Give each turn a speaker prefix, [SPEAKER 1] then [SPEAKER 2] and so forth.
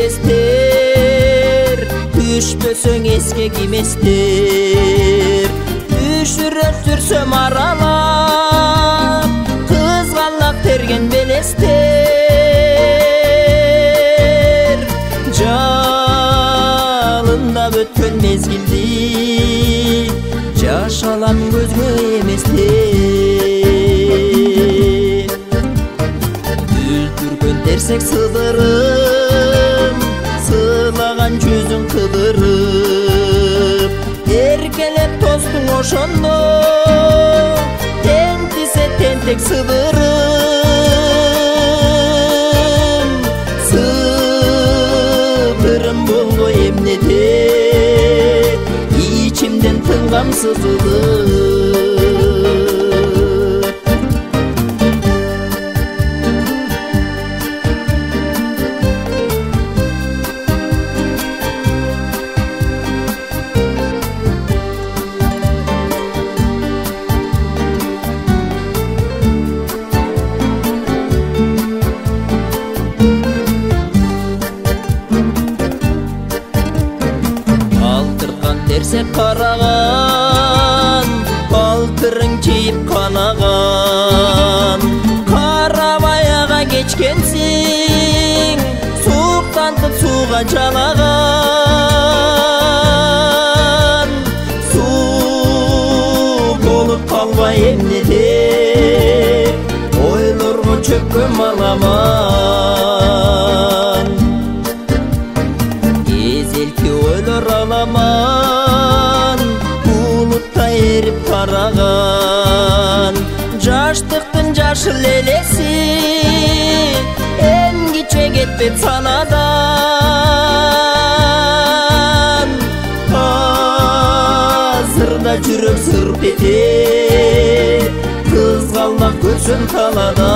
[SPEAKER 1] элестер, düşпөсөң эске киместер. Düşүрөп жүрсөм аралап, кызганлак терген белестер. Жалындап өткөн мезгилди жаш алам көзгө эместер. Үлтүргөн терсек сыдырым, сыйлаган жүзүң кыдырып, эркелеп тостуң ошондо, тентисе тентек сыдырым. Сыдырым болгой эмнеде, ичимден тынгам сызылып. Терсек караган, балтырың чийип канаган. Карабаяга кечкенсиң, суктантып сууга жалаган. Суу болуп калбай эмнеде, ойлорго чөккөн маламан. Эзелки ойлор аламан, эрип караган. Жаштыктын жашыл элеси эмгиче кетпеп санадан. Азырда жүрөк сырп этет, кызгалдап көрсөм таладан.